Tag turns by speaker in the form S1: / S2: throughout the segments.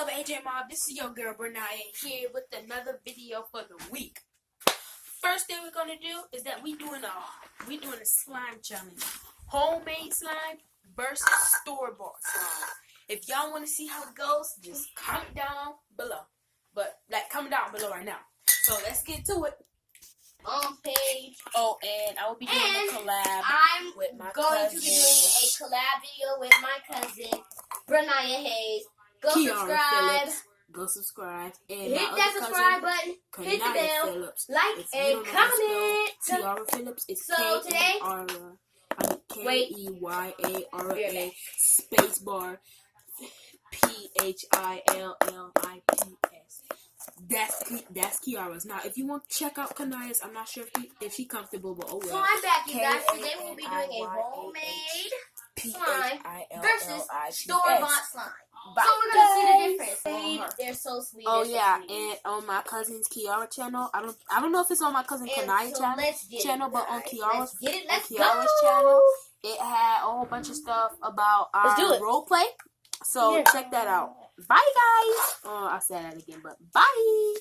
S1: up, AJ Mob? This is your girl Bernaya here with another video for the week. First thing we're gonna do is that we doing a slime challenge. Homemade slime versus store-bought slime. If y'all want to see how it goes, just comment down below. But comment down below right now. So let's get to it.
S2: Page.
S1: Oh, and I will be doing a collab with my cousin.
S2: I'm going to be doing a collab video with my cousin, Kaniyah Hayes. Go
S1: Keyara
S2: subscribe.
S1: Phillips. Go subscribe. And
S2: Hit that subscribe button. Hit the bell.
S1: Phillips.
S2: Like and comment.
S1: Keyara Phillips is
S2: So today,
S1: Keyara space bar Phillips. That's Keyara's. Now, if you want to check out Kaniyah's, I'm not sure if she's comfortable, but oh well.
S2: So I'm back, you guys. Today we'll be doing a homemade slime versus store-bought slime. So we're gonna see the difference. They're so sweet.
S1: Oh yeah, and on my cousin's Keyara channel, I don't know if it's on my cousin Kaniyah channel, but on Keyara's channel, it had a whole bunch of stuff about our role play. So check that out. Bye guys. Oh, I said that again, but bye.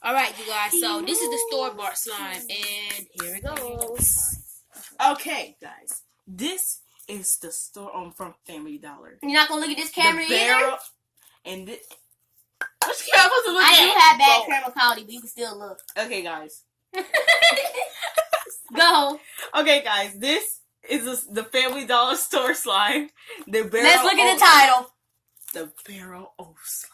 S1: All right, you guys. So this is the store-bought slime, and here it goes.
S3: Okay, guys, this is the store from Family Dollar.
S2: You're not gonna look at this camera either.
S3: And this. Which camera to look at?
S2: I do have bad camera quality, but you can still look.
S3: Okay, guys.
S2: Go.
S3: Okay, guys, this is the Family Dollar store slime.
S2: Let's look at the title.
S3: The Barrel of Slime.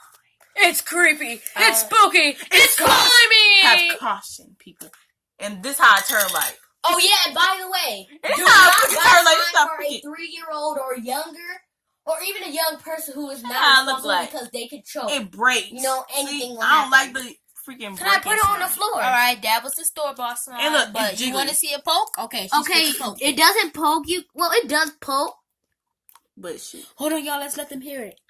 S1: It's creepy. It's spooky. It's slimy.
S3: Have caution, people. And this how I turn like.
S2: Oh yeah, and by the way,
S3: It's
S2: do
S3: how
S2: not
S3: I
S2: buy
S3: turn like
S2: slime
S3: stuff.
S2: for a 3-year-old or younger, or even a young person who is
S3: I
S2: not
S3: look
S2: responsible
S3: like
S2: because they could choke.
S3: It breaks.
S2: You know, anything will
S3: I don't
S2: happen.
S3: like the freaking.
S2: Can I put it on the floor?
S1: All right, that was the store-bought slime.
S3: Hey, look,
S1: but
S3: it's
S1: you
S3: jiggly.
S1: want to see it poke? Okay.
S2: It doesn't poke you. Well, it does poke.
S3: But shit.
S1: Hold on, y'all. Let's let them hear it.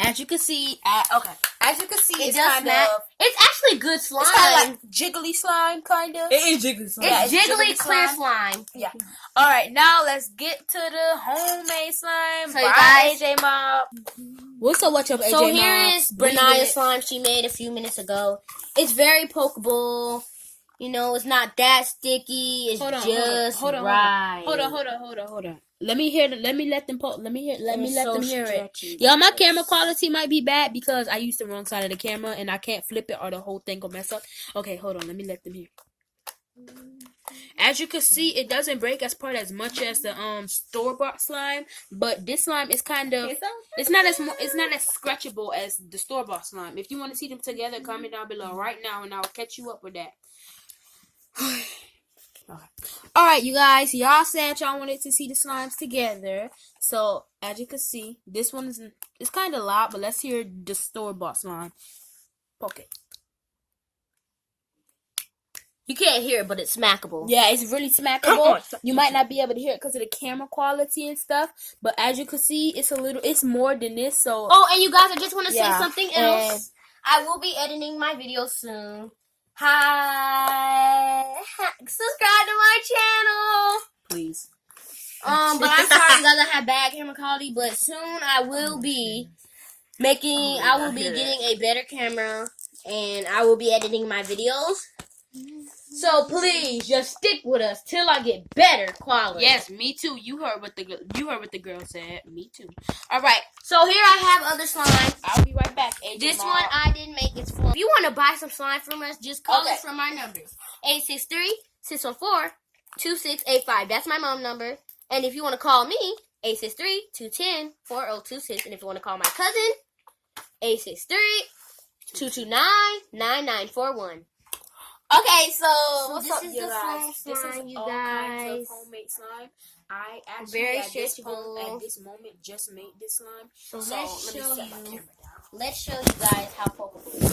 S1: As you can see, it's kind of.
S2: It's actually good slime.
S1: It's kind of like jiggly slime, kind of.
S3: It is jiggly slime.
S2: It's jiggly clear slime.
S1: Yeah. All right, now let's get to the homemade slime.
S2: So,
S1: Bye,
S2: guys,
S1: AJ Mob. What's up, AJ Mob?
S2: So here is Bernayah's slime she made a few minutes ago. It's very pokeable. You know, it's not that sticky. It's just right.
S1: Hold on. Let me let them hear it.
S2: Stretchy.
S1: Y'all, my camera quality might be bad because I used the wrong side of the camera and I can't flip it or the whole thing will mess up. Okay, hold on. Let me let them hear. As you can see, it doesn't break as much as the store-bought slime, but this slime is kind of it's not as scratchable as the store-bought slime. If you want to see them together, comment down below right now and I'll catch you up with that. Okay. Alright, you guys, y'all said y'all wanted to see the slimes together. So, as you can see, this one it's kind of loud, but let's hear the store-bought slime. Poke it.
S2: You can't hear it, but it's smackable.
S1: Yeah, it's really smackable. You might not be able to hear it because of the camera quality and stuff, but as you can see, it's more than this. So,
S2: oh, and you guys, I just want to say something else. I will be editing my video soon. Hi, subscribe to my channel,
S3: Please.
S2: But I'm sorry, guys, I have bad camera quality. But soon I will be getting a better camera, and I will be editing my videos. So please, just stick with us till I get better quality.
S1: Yes, me too. You heard what the girl said. Me too. All right.
S2: So here I have other slime.
S1: I'll be right back. AJ
S2: This
S1: Mom.
S2: one I didn't make. It's for. If you want to buy some slime from us, just call us from our numbers: 863-614-2685. That's my mom number. And if you want to call me, 863-210-4026. And if you want to call my cousin, 863-229-9941. Okay, so
S1: What's
S2: this
S1: up,
S2: is
S1: you
S2: the
S1: guys?
S2: slime, you
S1: all
S2: guys.
S1: kinds of homemade slime. I actually
S2: Very
S1: at
S2: stretchable.
S1: this moment just made this slime.
S2: So
S1: So
S2: let's
S1: let me
S2: show
S1: set my
S2: you.
S1: camera down.
S2: Let's show you guys how pokeable it is.